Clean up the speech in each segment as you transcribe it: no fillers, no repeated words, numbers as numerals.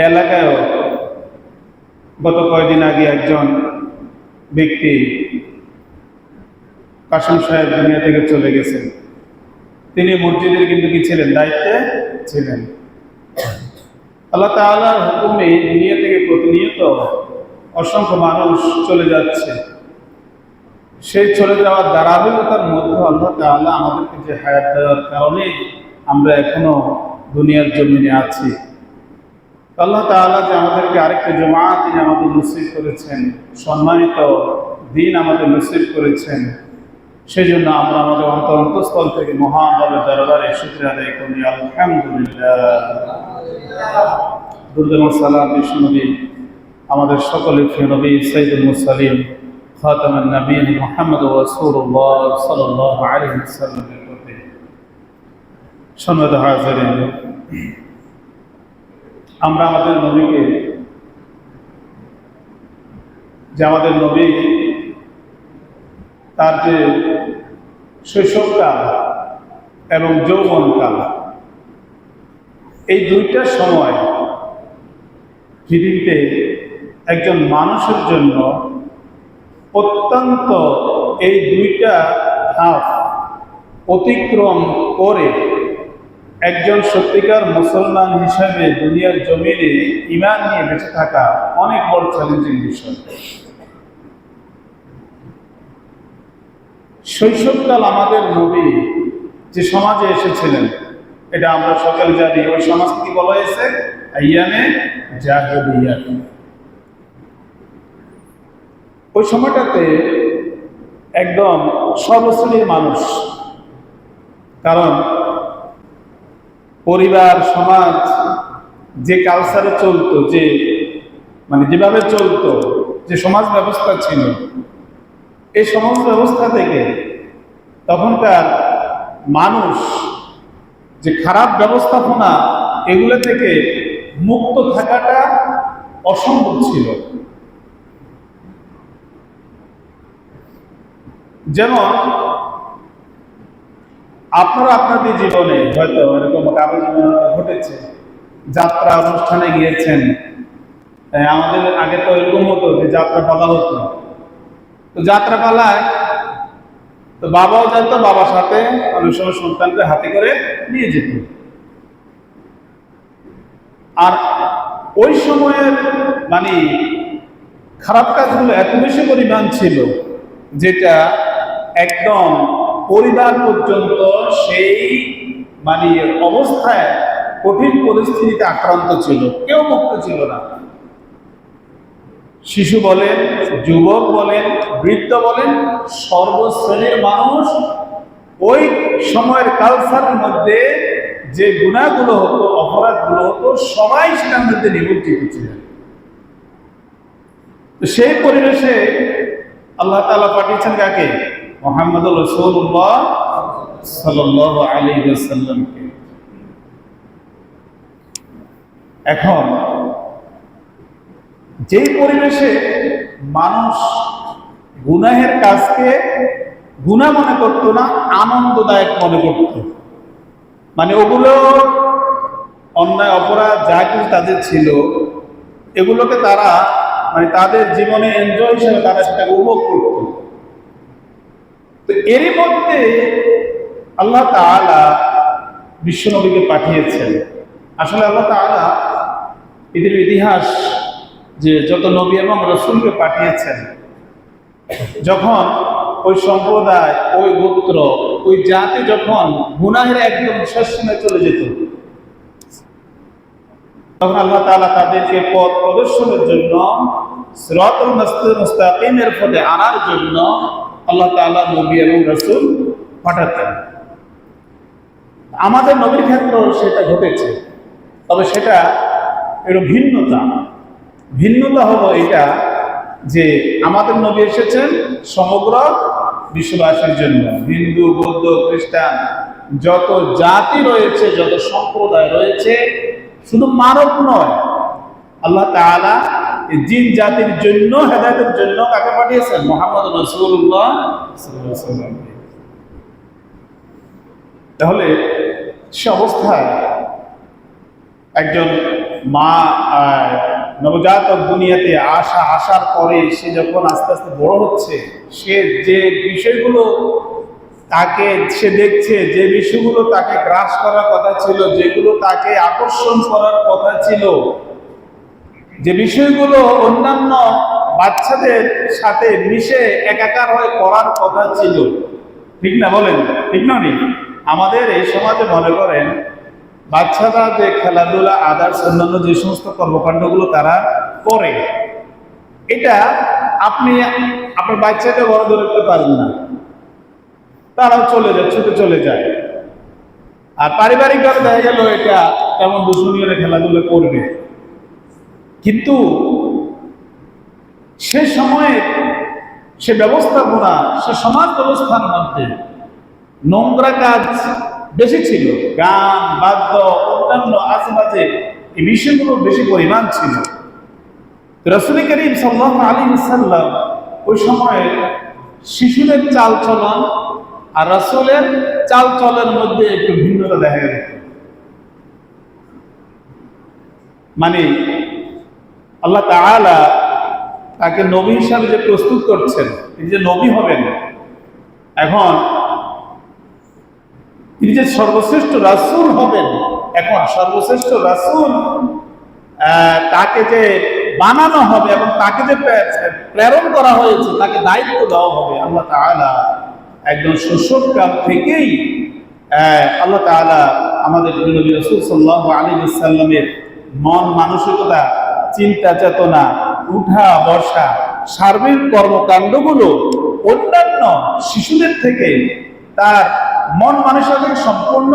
এলাকায়ও গত কয়েকদিন আগে একজন ব্যক্তি কাসেম সাহেব দুনিয়া থেকে চলে গেছেন। তিনি মসজিদের কিন্তু কি ছিলেন, দায়িত্বে ছিলেন। আল্লাহ তাআলার হুকুমে দুনিয়া থেকে প্রতিনিয়ত অসংখ্য মানুষ চলে যাচ্ছে। সেই চলে যাওয়ার ধারাবাহিকতার মধ্যে আল্লাহ তাআলা আমাদেরকে যে হায়াত দেওয়ার কারণে আমরা এখনো দুনিয়ার জমিনে আছি। আল্লাহ তাআলা যে আমাদেরকে আরেকটা জমাত তিনি আমাদের নসিব করেছেন, সম্মানিত দিন আমাদের নসিব করেছেন, সেই জন্য আমরা আমাদের অন্তরস্থল থেকে মহান রবের দরবারে শুকরিয়া আদায় করি। আলহামদুলিল্লাহ। দুরূদ ও সালাম বিশ্বনবী আমাদের সকলের প্রিয় নবী সাইয়্যিদুল মুরসালিন খাতামুন নবিয়্যিন মুহাম্মদুর রাসূলুল্লাহ সাল্লাল্লাহু আলাইহি ওয়াসাল্লামের প্রতি। সম্মানিত হাজিরিন, আমরা আমাদের নবীকে, যে আমাদের নবী তার যে শৈশবকাল এবং যৌবনকাল, এই দুইটা সময় পৃথিবীতে একজন মানুষের জন্য অত্যন্ত, এই দুইটা ধাপ অতিক্রম করে একজন সত্যিকার মুসলমান হিসাবে দুনিয়ার জমিনে ঈমান নিয়ে বেঁচে থাকা অনেক বড় চ্যালেঞ্জিং বিষয়। শৈশবকাল আমাদের নবী যে সমাজে এসেছিলেন, এটা আমরা সকলে জানি। ওই সমাজকে কি বলা হয়েছে? আইয়ামে জাহিলিয়াত। ওই সময়টাতে একদম সর্বশ্রেণীর মানুষ, কারণ পরিবার সমাজ যে কালচারে চলতো, যে যেভাবে চলতো, যে সমাজ ব্যবস্থা ছিল, এই সমাজ ব্যবস্থা থেকে তখনকার মানুষ যে খারাপ ব্যবস্থাপনা, এগুলো থেকে মুক্ত থাকাটা অসম্ভব ছিল। যেমন আপনারা আপনাদের জীবনে হয়তো এরকম কারো জীবনে ঘটেছে, যাত্রা অনুষ্ঠানে গিয়েছেন। আমাদের আগে তো এরকম হতো যে যাত্রা পালা হতো, তো যাত্রা পালায় তো বাবাও যেত, বাবার সাথে অনেক সময় সন্তানকে হাতে করে নিয়ে যেত। আর ওই সময়ের খারাপ কাজগুলো এত বেশি পরিমাণ ছিল, যেটা একদম পরিবার পর্যন্ত সেই অবস্থায় কঠিন পরিস্থিতিতে আক্রান্ত ছিল, কেউ মুক্ত ছিল না। শিশু বলেন, যুবক বলেন, বৃদ্ধ বলেন, সর্বশ্রেণীর মানুষ ওই সময়ের কালচারের মধ্যে যে গুনাহগুলো হতো, অপরাধগুলো হতো, সবাই সেটার মধ্যে নিমজ্জিত ছিলেন। তো সেই পরিবেশে আল্লাহ তাআলা পাঠিয়েছেন কাকে? মুহাম্মদুর রাসূলুল্লাহ সাল্লাল্লাহু আলাইহি ওয়াসাল্লামকে। এখন যেই পরিবেশে মানুষ গুনাহের কাজকে গুনাহ মনে করতো না, আনন্দদায়ক মনে করত, ওগুলো অন্যায় অপরাধ যা কিছু তাদের ছিল, এগুলোকে তারা তাদের জীবনে এনজয় হিসেবে তারা সেটাকে উপভোগ করত। তো এরই মধ্যে আল্লাহ তাআলা বিশ্বনবীকে পাঠিয়েছেন। আসলে আল্লাহ তাআলা এদের ইতিহাস যে যত নবী এবং রাসূলকে পাঠিয়েছেন, যখন ওই সম্প্রদায়, ওই গোত্র, ওই জাতি যখন গুনাহের একদম শেষ সীমায় চলে যেত, তখন আল্লাহ তাআলা তাদেরকে পথ প্রদর্শনের জন্য, সিরাতুল মুস্তাকিমের পথে আনার জন্য আল্লাহ তাআলা নবী এবং রাসূল পাঠাতেন। আমাদের নবীর ক্ষেত্রেও সেটা ঘটেছে, তবে সেটা একটু ভিন্নতা হলো এটা যে আমাদের নবী এসেছেন সমগ্র বিশ্ববাসীর জন্য। হিন্দু, বৌদ্ধ, খ্রিস্টান, যত জাতি রয়েছে, যত সম্প্রদায় রয়েছে, শুধু মানব নয়, আল্লাহ তাআলা জিন জাতির জন্য, হেদায়েতের জন্য কাকে পাঠিয়েছেন? মুহাম্মদ রাসূলুল্লাহ সাল্লাল্লাহু আলাইহি ওয়াসাল্লাম। তাহলে সে অবস্থায় একজন মা নবজাতক দুনিয়াতে আসার পরে সে যখন আস্তে আস্তে বড় হচ্ছে, সে যে বিষয়গুলো তাকে সে দেখছে, যে বিষয়গুলো তাকে গ্রাস করার কথা ছিল, যেগুলো তাকে আকর্ষণ করার কথা ছিল, যে বিষয়গুলো অন্যান্য বাচ্চাদের সাথে মিশে একাকার হয়ে করার কথা ছিল, ঠিক না বলেন? ঠিক না? আমাদের এই সমাজে মনে করেন বাচ্চারা যে খেলাধুলা, আদার্স অন্যান্য যে সমস্ত কর্মকাণ্ডগুলো তারা করে, এটা আপনি আপনার বাচ্চাকে বড় ধরে রাখতে পারেন না, তারাও চলে যায়, ছুটে চলে যায়। আর পারিবারিকভাবে দেখা গেল এটা তেমন দূষণীয় খেলাধুলা করবে, কিন্তু সে সময়ে সে ব্যবস্থাপনা, সে সমাজ ব্যবস্থার মধ্যে নোংরা কাজ বেশি ছিল, গান বাদ্য অন্যান্য আশেপাশে এই বিষয়গুলো বেশি পরিমাণ ছিল। রাসূল করিম সাল্লাল্লাহু আলাইহি ওয়াসাল্লাম ওই সময়ে শিশুদের চালচলন আর রাসূলের চালচলনের মধ্যে একটু ভিন্নতা দেখা যেত। মানে আল্লাহ তাআলা তাকে নবী হিসাবে যে প্রস্তুত করছেন, তিনি যে নবী হবেন, এখন তিনি যে সর্বশ্রেষ্ঠ রাসূল হবেন, এখন সর্বশ্রেষ্ঠ রাসূল তাকে যে বানানো হবে এবং তাকে যে প্রেরণ করা হয়েছে, তাকে দায়িত্ব দেওয়া হবে। আল্লাহ তাআলা একদম শৈশবকাল থেকেই আল্লাহ তাআলা আমাদের নবী রাসূল সাল্লাল্লাহু আলাইহি ওয়াসাল্লামের মন মানসিকতা, চিন্তা চেতনা, উঠা বসা, সার্বিক কর্মকাণ্ডগুলো অন্যান্য শিশুদের থেকে তার মন মানসিকতা সম্পূর্ণ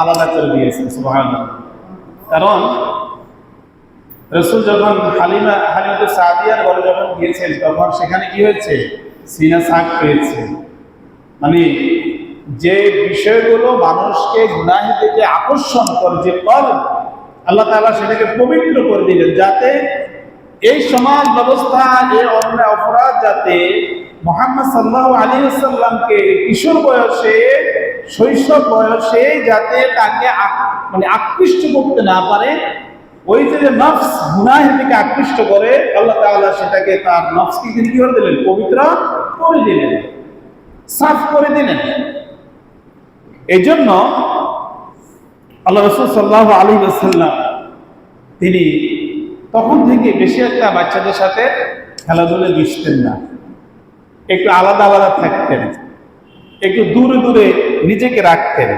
আলাদা করে দিয়েছে। সুবহানাল্লাহ। কারণ রাসূল যখন হালিমাতুস সাদিয়ার ঘরে যখন গিয়েছেন, তখন সেখানে কি হয়েছে? সিনা সাক পেয়েছে। মানে যে বিষয়গুলো মানুষকে গুনাহ থেকে আকর্ষণ করে, যে কলব, আল্লাহ তাআলা সেটাকে পবিত্র করে দিলেন, যাতে এই সমাজ ব্যবস্থা, এই অন্যায় অপরাধ যাতে মুহাম্মদ সাল্লাল্লাহু আলাইহি ওয়াসাল্লামকে কিশোর বয়সে, শৈশব বয়সে যাতে তাকে মানে আকৃষ্ট করতে না পারে। ওই যে নফস গুনাহের দিকে আকৃষ্ট করে, আল্লাহ তাআলা সেটাকে, তার নফসকে কি করে দিলেন? পবিত্র করে দিলেন, সাফ করে দিলেন। এই জন্য আল্লাহ রাসূল সাল্লাল্লাহু আলাইহি ওয়াসাল্লাম তিনি তখন থেকে বেশি একটা বাচ্চাদের সাথে খেলাধুলা মিশতেন না, একটু আলাদা আলাদা থাকতেন, একটু দূরে দূরে নিজেকে রাখতেন।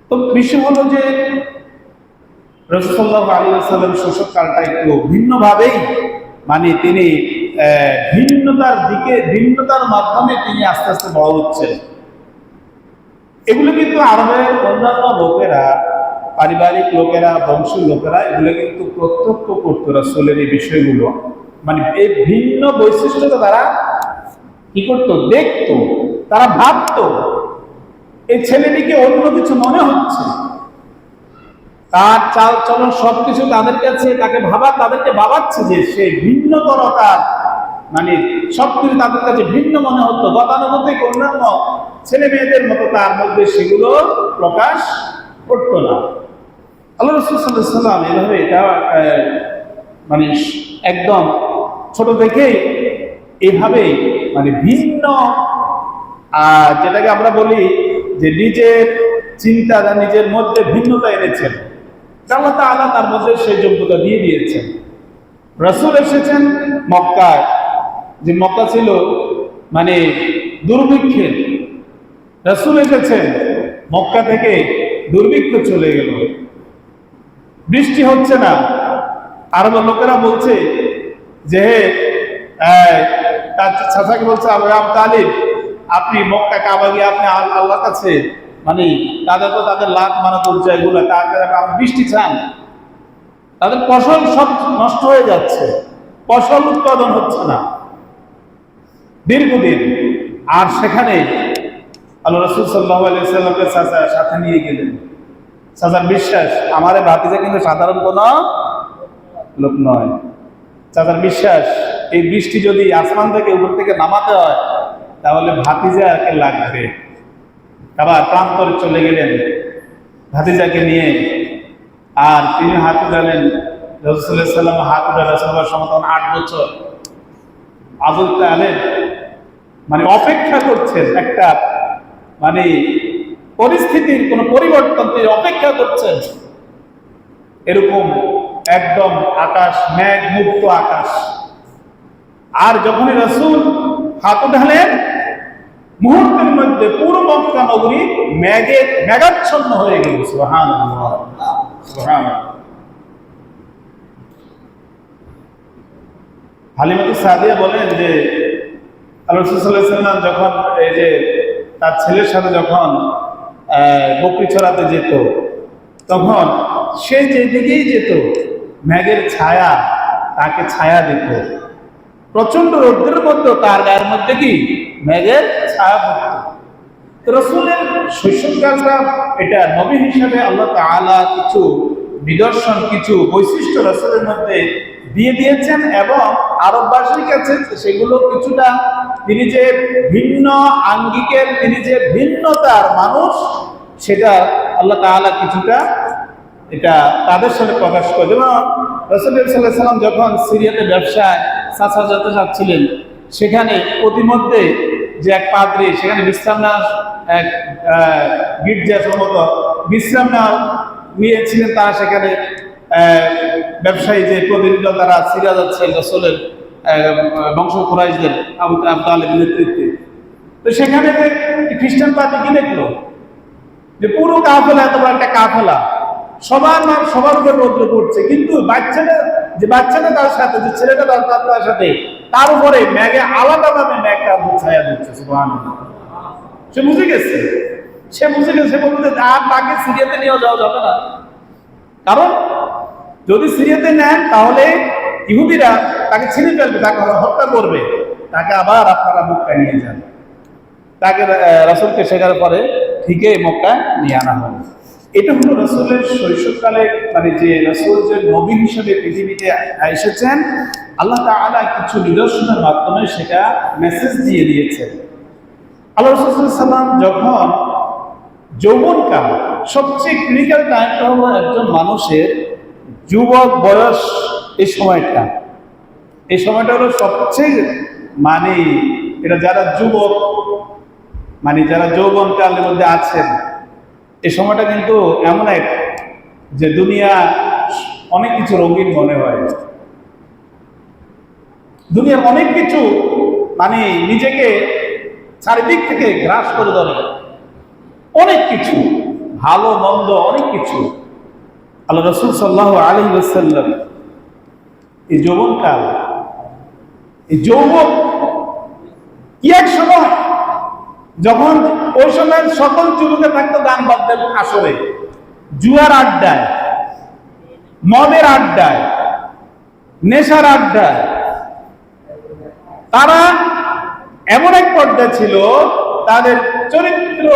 তো বিষয় হলো যে রাসূল সাল্লাল্লাহু আলাইহি ওয়াসাল্লাম শৈশবকালটা একটু ভিন্নভাবেই, মানে তিনি ভিন্নতার মাধ্যমে তিনি আস্তে আস্তে বড় হচ্ছেন। এগুলো কিন্তু আরবের অন্যান্য লোকেরা, পারিবারিক লোকেরা, বংশের লোকেরা এগুলো কিন্তু প্রত্যক্ষ করতো রাসূলের এই বিষয়গুলো, মানে এই ভিন্ন বৈশিষ্ট্যটা তারা কি করতো? দেখতো, তারা ভাবতো এই ছেলেটিকে অন্য কিছু মনে হচ্ছে, তার চাল চলন সবকিছু তাদের কাছে, তাদেরকে ভাবাচ্ছে যে সে ভিন্নতরতার, মানে সবকিছু তাদের কাছে ভিন্ন মনে হতো। গতানুগতিক অন্যান্য ছেলে মেয়েদের মতো তার মধ্যে সেগুলো প্রকাশ করতো না। আল্লাহ রাসূল সাল্লাল্লাহু আলাইহি ওয়াসাল্লাম এভাবে এটা মানে একদম ছোট থেকেই এভাবে মানে ভিন্ন, যেটাকে আমরা বলি যে নিজের চিন্তা, নিজের মধ্যে ভিন্নতা এনেছেন। আল্লাহ তাআলা তার মধ্যে সেই যোগ্যতা দিয়ে দিয়েছেন। রাসূল এসেছেন মক্কায়, যে মক্কা ছিল মানে দুর্ভিক্ষের, রাসূল এসেছেন মক্কা থেকে দুর্ভিক্ষ চলে গেল, বৃষ্টি হচ্ছে না। আরবের লোকেরা বলছে যে তার চাচাকে বলছে, আবু তালিব, আপনি মক্কা কাবা গিয়ে আপনি আল্লাহর কাছে, মানে তাদের তো তাদের লাখ মারা পড়ছে, এগুলো আপনি বৃষ্টি চান, তাদের ফসল সব নষ্ট হয়ে যাচ্ছে, ফসল উৎপাদন হচ্ছে না দীর্ঘদিন। আর সেখানে আল্লাহ রাসূল সাল্লাল্লাহু আলাইহি ওয়াসাল্লামকে সাথে নিয়ে গেলেন। চাচার বিশ্বাস, আমারে ভাতিজা কিন্তু সাধারণ কোনো লোক নয়। চাচার বিশ্বাস, এই বৃষ্টি যদি আসমান থেকে উপর থেকে নামাতে হয় তাহলে ভাতিজাকে লাগবে। আবার প্রান্তরে চলে গেলেন ভাতিজাকে নিয়ে। আর তিনি হাত উঠালেন, রাসূলুল্লাহ সাল্লাল্লাহু আলাইহি ওয়াসাল্লাম হাত উঠালেন, রাসূলুল্লাহ সমাধান 8 বছর আবু তালেব মানে অপেক্ষা করছেন একটা মানে পরিস্থিতির কোন পরিবর্তন তিনি অপেক্ষা করছেন। এরকম একদম আকাশ মেঘ মুক্ত আকাশ। আর যখনই রাসূল হাত উঠালেন, মুহূর্তের মধ্যে পুরো মক্কা নগরী মেঘাচ্ছন্ন হয়ে গেল। সুবহানাল্লাহ, সুবহানাল্লাহ। হালিমাতুস সাদিয়া বলেন যে রাসূল সাল্লাল্লাহু আলাইহি ওয়াসাল্লাম যখন এই যে তার ছেলের সাথে যখন বকরি চড়াতে যেত, তখন সে যেদিকেই যেত মেঘের ছায়া তাকে ছায়া দিত। প্রচন্ড রৌদ্রের মধ্যে তার গায়ের মধ্যে কি মেঘের ছায়া পড়ত। রাসূলের শৈশবকালটা এটা নবী হিসাবে আল্লাহ তাআলা কিছু নিদর্শন, কিছু বৈশিষ্ট্য রাসূলের মধ্যে দিয়ে দিয়েছেন এবং আরববাসীর কাছে সেগুলো কিছুটা তিনি যে ভিন্ন আঙ্গিকের, তিনি যে ভিন্নতার মানুষ, সেটা আল্লাহ তাআলা কিছুটা এটা তাদের সাথে প্রকাশ করে। যেমন রাসূলুল্লাহ সাল্লাল্লাহু আলাইহি ওয়াসাল্লাম যখন সিরিয়াতে ব্যবসায় চাচা যেতে যাচ্ছিলেন, সেখানে প্রতিমধ্যে যে এক পাদ্রী সেখানে বিশ্রাম নেওয়ার এক গির্জা সম্ভবত বিশ্রাম নিয়েছিলেন, তারা সেখানে ব্যবসায়ী যে প্রতিনিধি তারা সিরিয়া যাচ্ছেন রাসূলের বংশ কুরাইশদের আবু তালেবের নেতৃত্বে। তো সেখানে খ্রিস্টান পার্টি কি দেখলো যে পুরো কাফেলা, এত বড় একটা কাফেলা, সবার উপর রৌদ্র পড়ছে, কিন্তু বাচ্চাটা তার সাথে, যে ছেলেটা তার সাথে, তার উপরে মেঘে আলাদাভাবে মেঘটা ছায়া দিচ্ছে। সুবহানাল্লাহ। সে বুঝে গেছে, সে বলতে আর তাকে সিরিয়াতে নিয়ে যাওয়া যাবে না, কারণ যদি সিরিয়াতে নেন তাহলে ইহুদিরা তাকে ছিনে ফেলবে, তাকে হত্যা করবে, তাকে আবার আপনারা মক্কায় নিয়ে যান। তাকে রাসূলকে শেখার পরে ঠিকই মক্কায় নিয়ে আনা হবে। এটা হলো রাসূলের শৈশবকালে, মানে যে রাসূল যে নবী হিসেবে পৃথিবীতে এসেছেন, আল্লাহ তাআলা কিছু নিদর্শনের মাধ্যমে সেটা মেসেজ দিয়ে দিয়েছেন। আল্লাহ রাসূল সাল্লাল্লাহু আলাইহি ওয়াসাল্লাম যখন যৌবনকাল, সবচেয়ে ক্রিটিক্যাল টাইমটা হলো একজন মানুষের যুবক বয়স, এই সময়টা হলো সবচেয়ে মানে এটা যারা যুবক, মানে যারা যৌবনকালের মধ্যে আছেন, এই সময়টা কিন্তু এমন এক যে দুনিয়া অনেক কিছু রঙিন মনে হয়, দুনিয়ার অনেক কিছু মানে নিজেকে চারিদিক থেকে গ্রাস করে ধরে, অনেক কিছু ভালো মন্দ অনেক কিছু। আল্লাহ রাসূল সাল্লাল্লাহু আলাইহি ওয়াসাল্লাম এই যৌবনকাল, এই যৌবন কি এক সময়, যখন ওই সময় সকল যুবকে থাকতো গান বাদ্যের আসরে, জুয়ার আড্ডায়, মদের আড্ডায়, নেশার আড্ডায়, তারা এমন এক পর্যায়ে ছিল, তাদের চরিত্র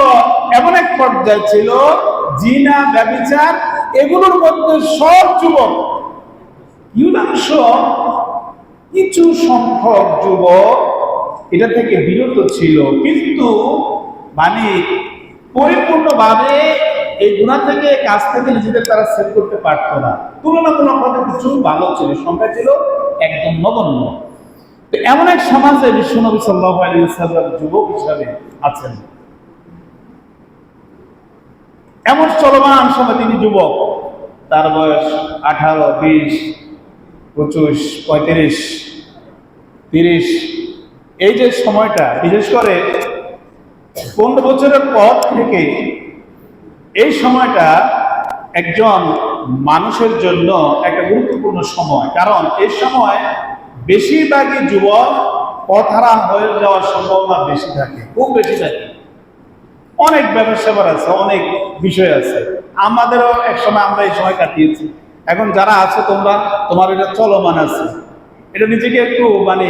এমন এক পর্যায়ে ছিল, জিনা ব্যভিচার এগুলোর মধ্যে সব যুবক, কিছু সংখ্যক যুবক এটা থেকে বিরত ছিল, কিন্তু মানে পরিপূর্ণভাবে এই গুনাহ থেকে, কাজ থেকে নিজেদের তারা সেভ করতে পারতো না। তুলনামূলকভাবে কিছু ভালো ছিল, সংখ্যা ছিল একদম নগণ্য। তো এমন এক সমাজে বিশ্বনবী সাল্লাল্লাহু আলাইহি ওয়াসাল্লাম যুবক হিসাবে আছেন, এমন চলমান সময় তিনি যুবক, তার বয়স 18, 20, 25, 35, 30, এই যে সময়টা, বিশেষ করে 15 বছরের পর থেকে এই সময়টা একজন মানুষের জন্য একটা গুরুত্বপূর্ণ সময়, কারণ এই সময় বেশিরভাগই যুবক পথহারা হয়ে যাওয়ার সম্ভাবনা বেশি থাকে, খুব বেশি থাকে। অনেক ব্যাপার আছে, অনেক বিষয় আছে, আমাদেরও এক সময় আমরা এই সময় কাটিয়েছি। এখন যারা আছে তোমার এটা চলমান আছে, এটা নিজেকে একটু মানে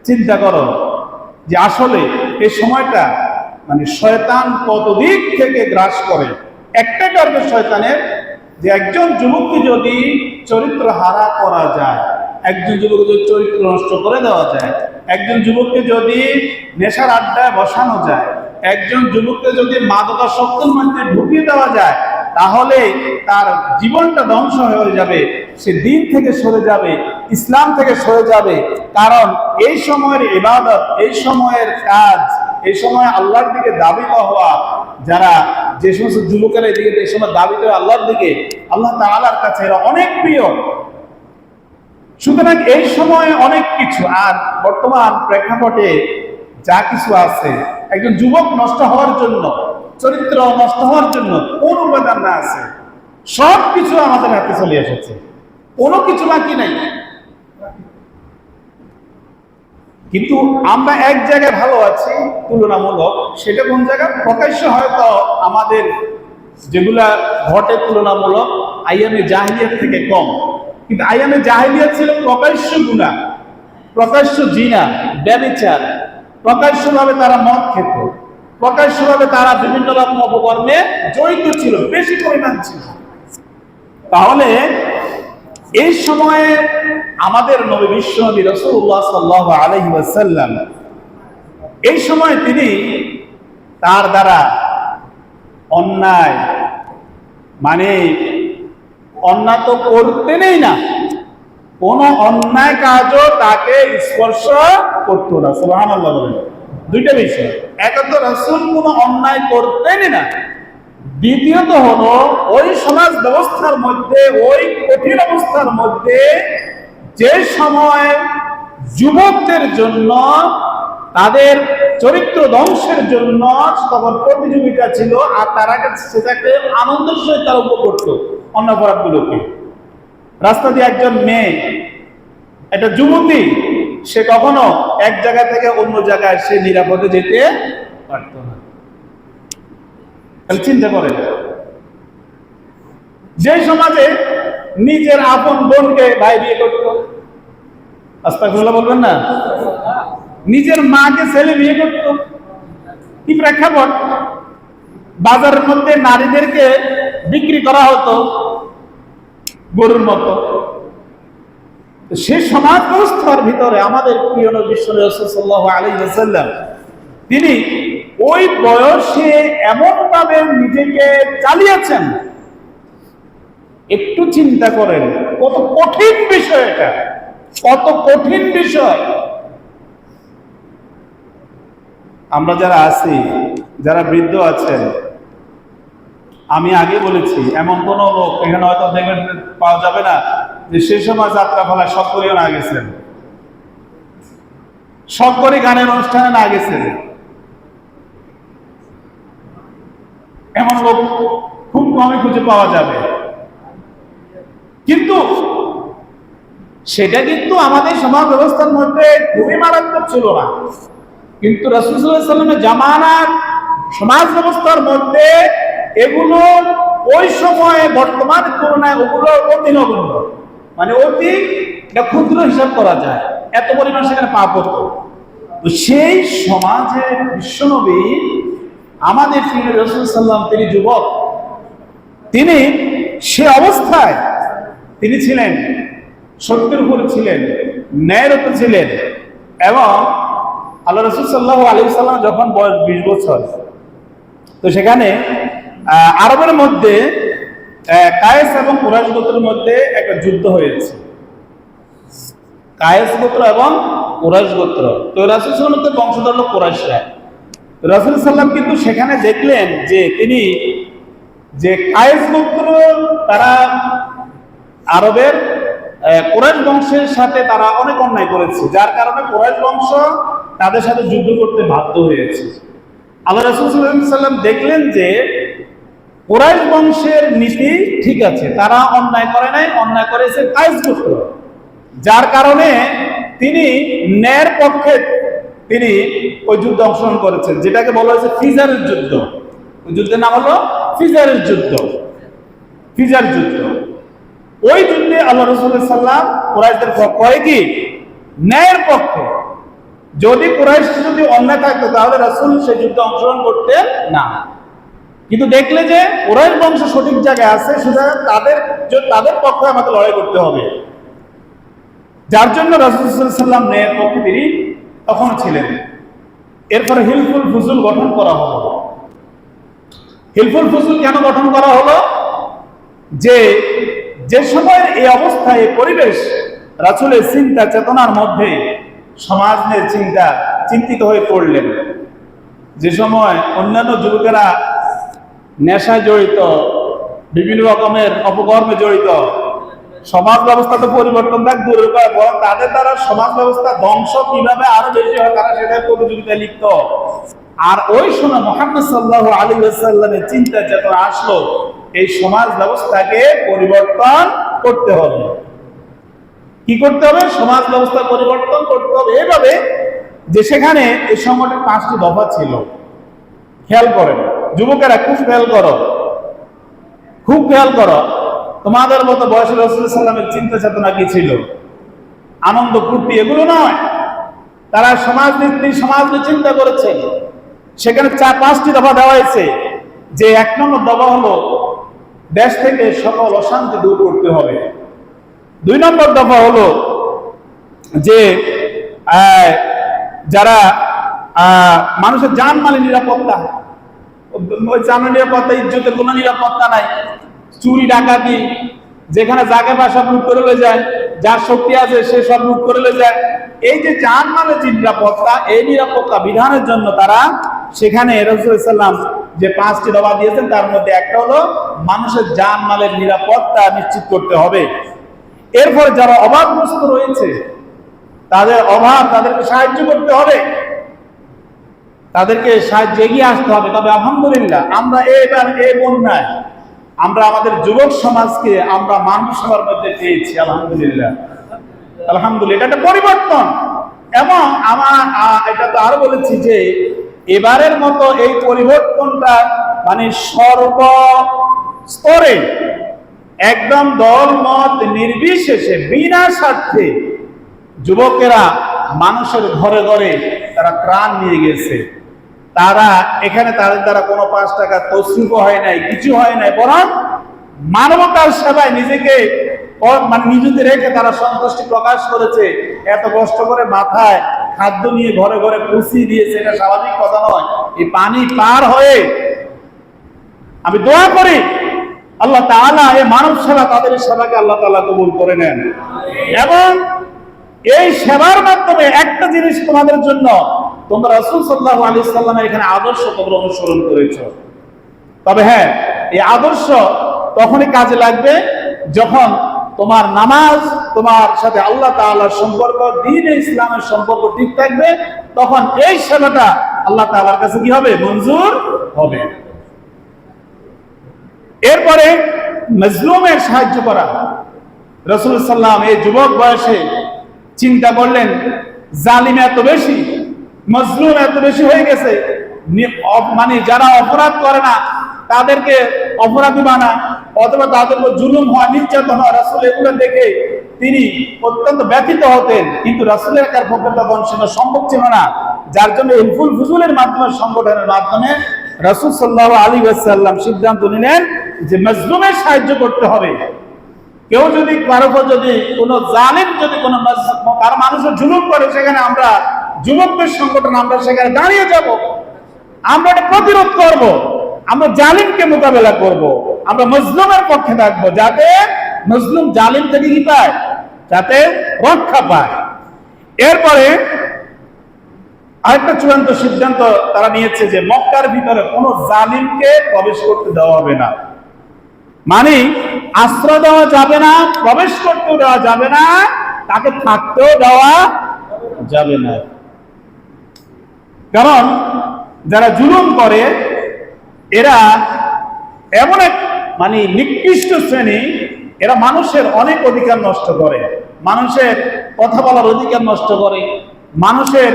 চিন্তা করো যে আসলে এই সময়টা মানে শয়তান কত দিক থেকে গ্রাস করে। একটা কারণে শয়তানের, যে একজন যুবককে যদি চরিত্র হারা করা যায়, একজন যুবককে যদি চরিত্র নষ্ট করে দেওয়া যায়, একজন যুবককে যদি নেশার আড্ডায় বসানো যায়, একজন যুবককে যদি মাদকাসক্তের মধ্যে ঢুকিয়ে দেওয়া যায়, তাহলে তার জীবনটা ধ্বংস হয়ে যাবে, সে দিন থেকে সরে যাবে, ইসলাম থেকে সরে যাবে। কারণ এই সময়ের ইবাদত, এই সময়ের কাজ, এই সময় আল্লাহর দিকে দাবিত হওয়া, যারা যে সমস্ত যুবকেরা এদিকে এই সময় দাবিত হয় আল্লাহর দিকে, আল্লাহ তাআলার কাছে এরা অনেক প্রিয়। সুতরাং এই সময়ে অনেক কিছু, আর বর্তমান প্রেক্ষাপটে যা কিছু আছে, একজন যুবক নষ্ট হওয়ার জন্য, চরিত্র নষ্ট হওয়ার জন্য কোন উপাদান না আছে, সব কিছু আমাদের হাতে চলে এসেছে, কোনো কিছু বাকি নাই। কিন্তু আমরা এক জায়গায় ভালো আছি তুলনামূলক, সেটা কোন জায়গায়? প্রকাশ্য হয়তো আমাদের যেগুলা ঘটে তুলনামূলক আইয়ামে জাহিলিয়াত থেকে কম, কিন্তু আইয়ামে জাহিলিয়াত ছিল প্রকাশ্য গুনাহ, প্রকাশ্য জিনা, ব্যভিচার, প্রকাশ্যভাবে তারা মদ খেত, প্রকাশ্যভাবে তারা বিভিন্ন রকম অপকর্মে জড়িত ছিল, বেশি পরিমাণ ছিল। তাহলে এই সময়ে আমাদের নবী বিশ্বনবী রাসূলুল্লাহ সাল্লাল্লাহু আলাইহি ওয়াসাল্লাম, এই সময় তিনি তার দ্বারা অন্যায়, মানে অন্যায় তো করতেনই না, কোন অন্যায় কাজও তাকে স্পর্শ করতো না। সুবহানাল্লাহ বলেন। দুইটা বিষয়, এক তো রাসূল কোন অন্যায় করতেনই না, দ্বিতীয়ত হলো ওই সমাজ ব্যবস্থার মধ্যে, ওই কঠিন অবস্থার মধ্যে যে সময় যুবকদের জন্য, তাদের চরিত্র ধ্বংসের জন্য তখন প্রতিযোগিতা ছিল, আর তারা সেটাকে আনন্দের সহিত তারা উপভোগ করতো অন্য অপরাধগুলোকে। রাস্তা দিয়ে একজন মেয়ে, একটা যুবতী, সে কখনো এক জায়গা থেকে অন্য জায়গায় সে নিরাপদে যেতে পারত না। তাহলে চিন্তা করেন, যে সমাজে নিজের আপন বোনকে ভাই বিয়ে করত, আস্তাগফিরুল্লাহ বলবেন না, নিজের মাকে ছেলে বিয়ে করত, কি প্রেক্ষাপট? বাজারের মধ্যে নারীদেরকে বিক্রি করা হতো গরুর মতো। সে সমাজ ব্যবস্থার ভিতরে আমাদের প্রিয় নবী রাসূল সাল্লাল্লাহু আলাইহি ওয়াসাল্লাম, তিনি ওই বয়সে এমন ভাবে নিজেকে চালিয়েছেন, একটু চিন্তা করেন কত কঠিন বিষয় এটা, কত কঠিন বিষয়। আমরা যারা আছি, যারা বৃদ্ধ আছেন, আমি আগে বলেছি, এমন কোন লোক এখানে হয়তো দেখবেন পাওয়া যাবে না যে সে সময় যাত্রা ফলায় সকলেও না গেছেন, সকলে গানের অনুষ্ঠানে না গেছেন, এমন লোক খুব কমই খুঁজে পাওয়া যাবে। কিন্তু সেটা কিন্তু আমাদের সমাজ ব্যবস্থার মধ্যে খুবই মারাত্মক ছিল না, কিন্তু রাসূল সাল্লাল্লাহু আলাইহি ওয়াসাল্লামের জামানার সমাজ ব্যবস্থার মধ্যে এগুলো ওই সময়ে বর্তমান তুলনায় ওগুলো অতি নগণ্য, মানে অতি ক্ষুদ্র হিসাব করা যায়, এত পরিমাণ সেখানে পাপ হতো। তো সেই সমাজে বিশ্বনবী আমাদের প্রিয় রাসূল সাল্লাল্লাহু আলাইহি ওয়াসাল্লাম, তিনি যুবক, তিনি সে অবস্থায় তিনি ছিলেন, সত্যের উপর ছিলেন, ন্যায়ের উপর ছিলেন, এবং আল্লাহ রাসূল সাল্লাল্লাহু আলাইহি ওয়াসাল্লাম যখন বয়স 20 বছর, তো সেখানে আরবের মধ্যে কায়েস এবং কুরাইশ গোত্রের মধ্যে একটা যুদ্ধ হয়েছে, কায়েস গোত্র এবং কুরাইশ গোত্র। তো রাসূল সাল্লাল্লাহু আলাইহি ওয়াসাল্লামের বংশধর হলো কুরাইশরা। রাসূল সাল্লাল্লাহু কিন্তু সেখানে দেখলেন যে তিনি, যে কায়েস গোত্র তারা আরবের কুরাইশ বংশের সাথে তারা অনেক অন্যায় করেছে, যার কারণে কুরাইশ বংশ তাদের সাথে যুদ্ধ করতে বাধ্য হয়েছে। আল্লাহ রাসূল সাল্লাল্লাহু আলাইহি ওয়াসাল্লাম দেখলেন যে কুরাইশ বংশের নীতি ঠিক আছে, তারা অন্যায় করে নাই, অন্যায় করেছে কায়েস গোত্র, যার কারণে তিনি ন্যায়ের পক্ষে তিনি ওই যুদ্ধে অংশগ্রহণ করেছেন, যেটাকে বলা হয়েছে ফিজারের যুদ্ধ। ওই যুদ্ধের নাম হলো ফিজারের যুদ্ধ, ফিজার যুদ্ধ। ওই যুদ্ধে আল্লাহ রাসূল সাল্লাল্লাহু আলাইহি ওয়াসাল্লাম কুরাইশদের পক্ষ হয় কি? ন্যায়ের পক্ষে। যদি কুরাইশ যদি অন্যায় থাকতো তাহলে রাসূল সেই যুদ্ধে অংশগ্রহণ করতেন না, কিন্তু দেখলে যে কুরাইশ বংশ সঠিক জায়গায় আছে, সুতরাং তাদের পক্ষে আমাকে লড়াই করতে হবে, যার জন্য রাসূল সাল্লাল্লাহু আলাইহি ওয়াসাল্লাম ন্যায়ের পক্ষে তিনি তখন ছিলেন। এরপরে হিলফুল ফুজুল গঠন করা হলো। হিলফুল ফুজুল কেন গঠন করা হলো? যে যে সময়ের এই অবস্থায় এই পরিবেশ, রাসূলের চিন্তা চেতনার মধ্যে সমাজ নিয়ে চিন্তিত হয়ে পড়লেন। যে সময় অন্যান্য যুবকেরা নেশায় জড়িত, বিভিন্ন রকমের অপকর্মে জড়িত, সমাজ ব্যবস্থা তো পরিবর্তন থাক দূরের কথা, বরং তাদের দ্বারা সমাজ ব্যবস্থা ধ্বংস কিভাবে আরো বেশি হয় তারা সেটাই প্রতিযোগিতায় লিপ্ত। আর ওই সময় মুহাম্মদ সাল্লাল্লাহু আলাইহি ওয়াসাল্লামের চিন্তা চেতনা আসলো এই সমাজ ব্যবস্থাকে পরিবর্তন করতে হবে। কি করতে হবে? সমাজ ব্যবস্থা পরিবর্তন করতে হবে এভাবে যে সেখানে এই সংগঠনের 5টি দফা ছিল। খেয়াল করেন যুবকেরা, খুব খেয়াল করো, খুব খেয়াল করো। তোমাদের মতো বয়সে রাসূল সাল্লাল্লাহু চিন্তা চেতনা কি ছিল? আনন্দ ফুর্তি এগুলো নয়। তারা সমাজ নীতি, সমাজ নিয়ে চিন্তা করেছে। সেখানে 5টি দফা দেওয়া হয়েছে। যে 1 নম্বর দফা হলো দেশ থেকে সকল অশান্তি দূর করতে হবে। 2 নম্বর দফা হলো যে যারা মানুষের জানমালের নিরাপত্তা, ওই জানের নিরাপত্তা, ইজ্জতের কোনো নিরাপত্তা নাই, চুরি ডাকাতি, যেখানে যাকে বা সব লুট করে লয়ে যায়, যার শক্তি আছে সে সব লুট করে লয়ে যায়। এই যে জানমালের যে নিরাপত্তা, এই নিরাপত্তা বিধানের জন্য তারা সেখানে রাসূল সাল্লাল্লাহু আলাইহি ওয়াসাল্লাম যে 5টি দফা দিয়েছেন তার মধ্যে একটা হলো মানুষের জানমালের নিরাপত্তা নিশ্চিত করতে হবে। এরপরে যারা অভাবগ্রস্ত রয়েছে, তাদের অভাব, তাদেরকে সাহায্য করতে হবে, তাদেরকে সাহায্যে এগিয়ে আসতে হবে। তবে আলহামদুলিল্লাহ আমরা এবার এই বন্যায় আমরা আমাদের যুবক সমাজকে আমরা মানুষ সবার মধ্যে পেয়েছি। আলহামদুলিল্লাহ, আলহামদুলিল্লাহ, এটা একটা পরিবর্তন। এবং আমার এটা তো আরো বলেছি যে এবারের মতো এই পরিবর্তনটা মানে সর্বস্তরে একদম দল মত নির্বিশেষে বিনা স্বার্থে যুবকেরা মানুষের ঘরে ঘরে তারা ত্রাণ নিয়ে গেছে। তারা এখানে তাদের দ্বারা কোনো 5 টাকা তসরুফ হয় নাই, কিছু হয় নাই, বরং মানবতার সেবায় নিজেকে মানে নিজেদের রেখে তারা সন্তুষ্টি প্রকাশ করেছে। এত কষ্ট করে মাথায় খাদ্য নিয়ে ঘরে ঘরে পৌঁছিয়ে দিয়েছে, এটা স্বাভাবিক কথা নয়। এই পানি পার হয়ে আমি দোয়া করি আল্লাহ তাআলা এই মানব সেবা, তাদের সেবাকে আল্লাহ তাআলা কবুল করে নেন। এবং এই সেবার মাধ্যমে একটা জিনিস তোমাদের জন্য, তোমরা রাসূল সাল্লাল্লাহু আলাইহি ওয়াসাল্লামের এখানে আদর্শ তোমরা অনুসরণ করেছো। তবে হ্যাঁ, এই আদর্শ তখনই কাজে লাগবে যখন তোমার নামাজ, তোমার সাথে আল্লাহ তাআলার সম্পর্ক, দ্বীন-এ ইসলামের সম্পর্ক ঠিক থাকবে। তখন এই সেবাটা আল্লাহ তাআলার কাছে কি হবে? মঞ্জুর হবে। এরপরে মজলুমের সাহায্য করা। রাসূল সাল্লাল্লাহু আলাইহি ওয়াসাল্লাম এই যুবক বয়সে চিন্তা করলেন জালিম এত বেশি, মজলুম এত বেশি হয়ে গেছে, মানে যারা অপরাধ করে না তাদেরকে অপরাধী বানা, অথবা তাদের উপর জুলুম হয়, নির্যাতন হয়। রাসূল এগুলো দেখে তিনি অত্যন্ত ব্যথিত হতেন, কিন্তু রাসূলের কার পক্ষে তখন সেটা সম্ভব ছিল না। যার জন্য হিলফুল ফুজুলের মাধ্যমে, সংগঠনের মাধ্যমে রাসূল সাল্লাল্লাহু আলাইহি ওয়াসাল্লাম সিদ্ধান্ত নিলেন যে মজলুমের সাহায্য করতে হবে। কেউ যদি কারো উপর যদি কোনো জালিম যদি কোনো কারো মানুষের জুলুম করে, সেখানে আমরা যুবকদের সংগঠন আমরা সেখানে দাঁড়িয়ে যাব, আমরা এটা প্রতিরোধ করব, আমরা জালিমকে মোকাবেলা করব, আমরা মজলুমের পক্ষে থাকবো, যাতে মজলুম জালিম থেকে কি পায়? যাতে রক্ষা পায়। এরপরে আরেকটা চূড়ান্ত সিদ্ধান্ত তারা নিয়েছে যে মক্কার ভিতরে কোনো জালিমকে প্রবেশ করতে দেওয়া হবে না। মানে আশ্রয় দেওয়া যাবে না, প্রবেশ করতেও দেওয়া যাবে না, তাকে থাকতেও দেওয়া যাবে না। কারণ যারা জুলুম করে এরা এমন এক মানে নিকৃষ্ট শ্রেণী, এরা মানুষের অনেক অধিকার নষ্ট করে, মানুষের কথা বলার অধিকার নষ্ট করে, মানুষের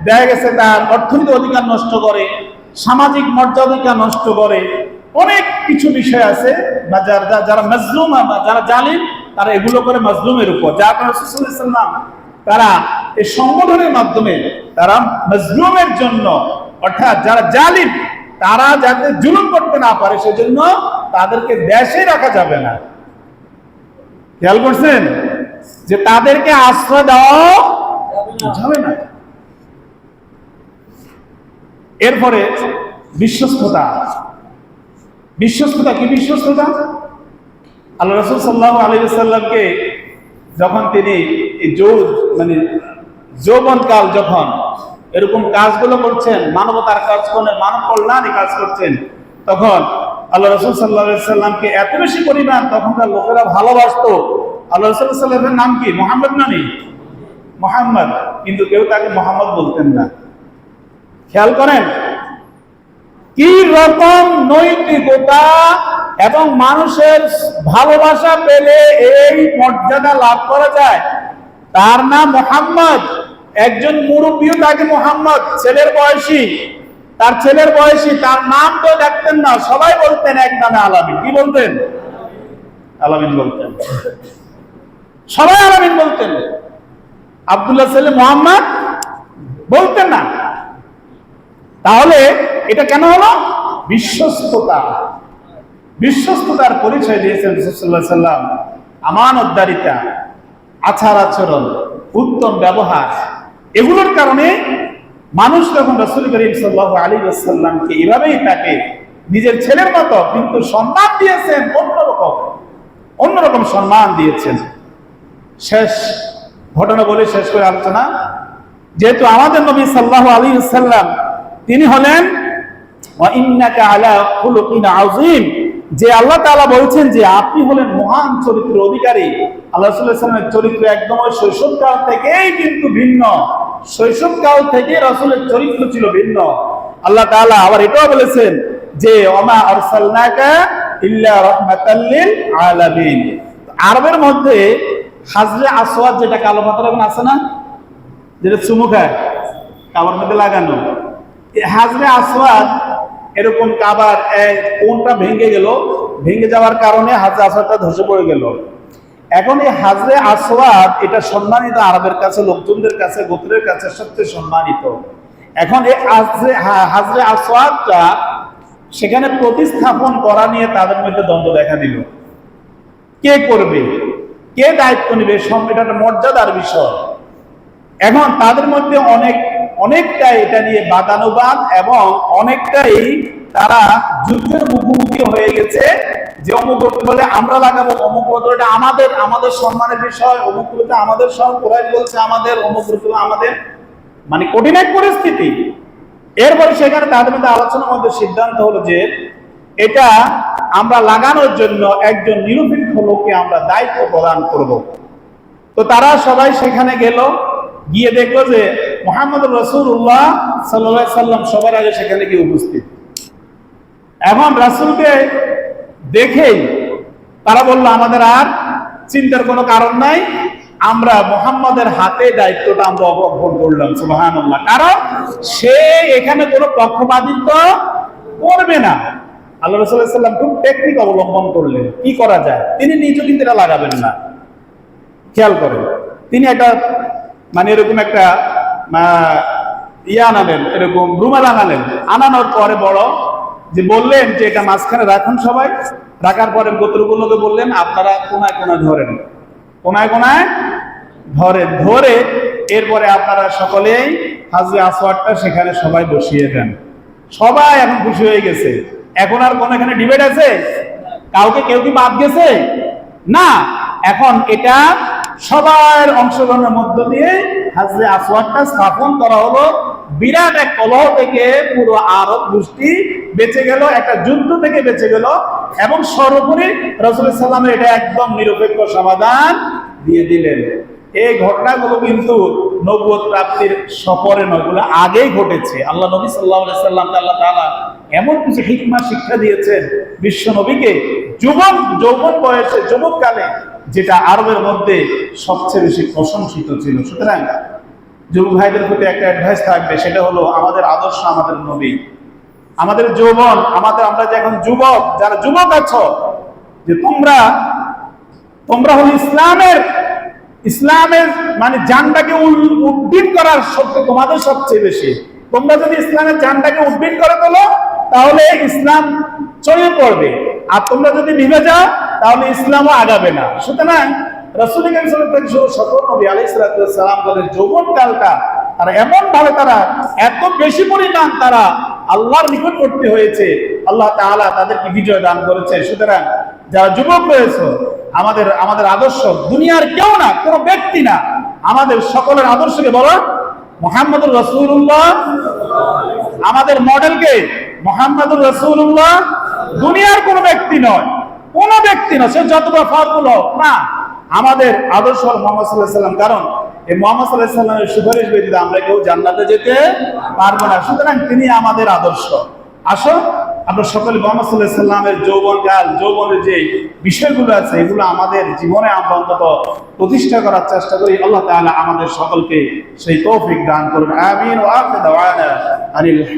দেখা গেছে তার অর্থনৈতিক অধিকার নষ্ট করে, সামাজিক মর্যাদা নষ্ট করে। অনেক কিছু বিষয় আছে বা যারা মজলুম, যারা জালিম, তারা এগুলো করে মজলুমের উপর। যার কারণে রাসূল সাল্লাল্লাহু আলাইহি ওয়াসাল্লাম তারা এই সংগঠনের মাধ্যমে তারা মজলুমের জন্য, অর্থাৎ যারা জালিম তারা যাতে জুলুম করতে না পারে সেজন্য তাদেরকে দেশে রাখা যাবে না। খেয়াল করছেন যে তাদেরকে আশ্রয় দেওয়া যাবে না। এরপরে বিশ্বস্ততা, বিশ্বস্ততা কি বিশ্বস্ততা? আল্লাহ রাসূল সাল্লাল্লাহু আলাইহি ওয়াসাল্লামকে যখন তিনি মানে যৌবনকাল যখন এরকম কাজগুলো করছেন, মানবতার কাজ করেন, মানব কল্যাণে কাজ করছেন, তখন আল্লাহ রাসূল সাল্লাল্লাহু আলাইহি ওয়াসাল্লামকে এত বেশি পরিমাণ তখনকার লোকেরা ভালোবাসতো। আল্লাহ রাসূল সাল্লাল্লাহু আলাইহি ওয়াসাল্লামের নাম কি? মুহাম্মদ ননি? মুহাম্মদ, কিন্তু কেউ তাকে মুহাম্মদ বলতেন না। খেয়াল করেন কি রকম নৈতিকতা এবং মানুষের ভালোবাসা পেলে এই মর্যাদা লাভ করা যায়। তার নাম মুহাম্মদ। একজন মুরব্বীও তাকে মুহাম্মদ, ছেলের বয়সী, তার ছেলের বয়সী, তার নাম তো দেখতেন না, সবাই বলতেন এক নামে আলামিন। কি বলতেন? আলামিন বলতেন, সবাই আলামিন বলতেন। আব্দুল্লাহ ছেলে মুহাম্মদ বলতেন না। তাহলে এটা কেন হলো? বিশ্বস্ততা, বিশ্বস্ততার পরিচয় দিয়েছেন রাসূলুল্লাহ সাল্লাল্লাহু আলাইহি ওয়াসাল্লাম। আমানতদারিতা, আচার আচরণ, উত্তম ব্যবহার, এগুলোর কারণে মানুষ তখন রাসূল করিম সাল্লাল্লাহু আলাইহি ওয়াসাল্লামকে এভাবেই তাকে নিজের ছেলের মতো কিন্তু সম্মান দিয়েছেন, অন্যরকম সম্মান দিয়েছেন। শেষ ঘটনা বলে শেষ করে আলোচনা, যেহেতু আমাদের নবী সাল্লাল্লাহু আলাইহি ওয়াসাল্লাম তিনি হলেন ওয়া ইন্নাকা আলা খুলুকিন আযীম, যে আল্লাহ তাআলা বলছেন যে আপনি হলেন মহান চরিত্রের অধিকারী। আল্লাহ রাসূলুল্লাহ সাল্লাল্লাহু আলাইহি ওয়াসাল্লামের চরিত্র একদম শৈশবকাল থেকেই কিন্তু ভিন্ন, শৈশবকাল থেকে রাসূলের চরিত্র ছিল ভিন্ন। আল্লাহ তাআলা আবার এটাও বলেছেন যে ওমা আরসালনাকা ইল্লা রাহমাতাল লিল আলামিন। আরবের মধ্যে হাজরে আসওয়াদ, যেটা কালো পাথর এখন আছে না, যেটা চুমু খায় কাবার মধ্যে লাগানো, হাজরে আসওয়াদ এরকম কাবার কোনটা ভেঙে গেল, ভেঙে যাওয়ার কারণে হাজরে আসওয়াদটা ধসে পড়ে গেল। এখন এই হাজরে আসওয়াদ এটা সম্মানিত, আরবের কাছে, লোকজনদের কাছে, গোত্রের কাছে সবচেয়ে সম্মানিত। এখন এই হাজরে আসওয়াদটা সেখানে প্রতিস্থাপন করা নিয়ে তাদের মধ্যে দ্বন্দ্ব দেখা দিল। কে করবে, কে দায়িত্ব নেবে, এটা একটা মর্যাদার বিষয়। এখন তাদের মধ্যে অনেকটাই এটা নিয়ে বাদানুবাদ এবং অনেকটাই তারা যুদ্ধের মুখোমুখি হয়ে গেছে যে অমুক বলে আমরা লাগাবো, অমুক এটা আমাদের সম্মানের বিষয়, অমুক আমাদের সব, কোরআন বলছে আমাদের, অমুক আমাদের, মানে কঠিন এক পরিস্থিতি। এরপরে সেখানে তাদের মধ্যে আলোচনার মধ্যে সিদ্ধান্ত হলো যে এটা আমরা লাগানোর জন্য একজন নিরপেক্ষ লোককে আমরা দায়িত্ব প্রদান করব। তো তারা সবাই সেখানে গেল, গিয়ে দেখলো যে মুহাম্মদুর রাসূলুল্লাহ সাল্লাল্লাহু আলাইহি ওয়াসাল্লাম সবার আগে সেখানে গিয়ে উপস্থিত। এখন রাসূলকে দেখেই তারা বললো আমাদের আর চিন্তার কোনো কারণ নাই, আমরা মুহাম্মদের হাতে দায়িত্বটা আমরা অর্পণ করলাম। সুবহানাল্লাহ। কারণ সে এখানে কোনো পক্ষপাতিত্ব করবে না। আল্লাহ রাসূল সাল্লাল্লাহু আলাইহি ওয়াসাল্লাম খুব টেকনিক অবলম্বন করলেন, কি করা যায়। তিনি নিজে কিন্তু এটা লাগাবেন না, খেয়াল করেন। তিনি একটা মানে এরকম একটা আনালেন, এরকম রুমাল আনালেন, আনানোর পরে বড় যে বললেন যে এটা মাঝখানে রাখুন সবাই। রাখার পরে গোত্রগুলোকে বললেন আপনারা কোনায় কোনায় ধরেন, কোনায় কোনায় ধরেন, ধরে এরপরে আপনারা সকলেই হাজরে আসওয়াদটা সেখানে সবাই বসিয়ে দেন। সবাই এখন খুশি হয়ে গেছে। এখন আর কোন এখানে ডিবেট আছে? কাউকে কেউ কি বাদ গেছে? না, এখন এটা সবার অংশগ্রহণের মধ্য দিয়ে হাজরে আসওয়াদটা স্থাপন করা হলো। বিরাট এক কলহ থেকে পুরো আরব গোষ্ঠী বেঁচে গেল, একটা যুদ্ধ থেকে বেঁচে গেল, এবং সর্বোপরি রাসূল সাল্লাল্লাহু আলাইহি ওয়াসাল্লাম এটা একদম নিরপেক্ষ সমাধান দিয়ে দিলেন। এই ঘটনাগুলো কিন্তু নবুয়ত প্রাপ্তির সফরে নয়, এগুলো আগেই ঘটেছে। আল্লাহ নবী সাল্লাল্লাহু আলাইহি ওয়াসাল্লাম আল্লাহ তাআলা এমন কিছু হিকমা শিক্ষা দিয়েছেন বিশ্ব নবীকে যৌবন বয়সে, যুবককালে, যেটা আরবের মধ্যে সবচেয়ে বেশি প্রশংসিত ছিল। সুতরাং যুবক ভাইদের প্রতি একটা অ্যাডভাইস থাকবে, সেটা হলো আমাদের আদর্শ আমাদের নবী, আমাদের যৌবন, আমরা যে এখন যুবক, যারা যুবক আছো, যে তোমরা হলো ইসলামের মানে জানটাকে উদ্দিন করার শক্তি তোমাদের সবচেয়ে বেশি। তোমরা যদি ইসলামের জানটাকে উদ্দিন করে তোলো তাহলে ইসলাম ছড়িয়ে পড়বে, আর তোমরা যদি নিভে যাও তাহলে ইসলামও আগাবে না। সুতরাং রাসূল সাল্লাল্লাহু আলাইহি ওয়াসাল্লাম থেকে শুরু সকল নবী আলাইহিস সালাতু ওয়াস সালাম তাদের যৌবনকালটা তারা এমন ভাবে, তারা এত বেশি পরিমাণ তারা আল্লাহর নিকটবর্তী হয়েছে, আল্লাহ তাআলা তাদেরকে বিজয় দান করেছে। সুতরাং যারা যুবক রয়েছে, আমাদের আদর্শ দুনিয়ার কেউ না, কোনো ব্যক্তি না, আমাদের সকলের আদর্শকে বলো মুহাম্মদুর রাসূলুল্লাহ। আমাদের মডেলকে মুহাম্মদুর রাসূলুল্লাহ। দুনিয়ার কোনো ব্যক্তি নয়, কোনো ব্যক্তি নয়, সে যত বড় ফাদল হোক না, আমাদের আদর্শ হল মুহাম্মদ সাল্লাল্লাহু আলাইহি ওয়াসাল্লাম। কারণ এই মুহাম্মদ সাল্লাল্লাহু আলাইহি ওয়াসাল্লামের সুপারিশ ব্যতীত আমরা কেউ জান্নাতে যেতে পারবো না। সুতরাং তিনি আমাদের আদর্শ। আসো আমরা সকলে মুহাম্মদ সাল্লাল্লাহু আলাইহি ওয়াসাল্লামের যৌবনের যে বিষয়গুলো আছে, এগুলো আমাদের জীবনে আমরা অন্তত প্রতিষ্ঠা করার চেষ্টা করি। আল্লাহ তাআলা আমাদের সকলকে সেই তৌফিক দান করুন। আমিন। ওয়া আখিরু দাওয়ানা আনিল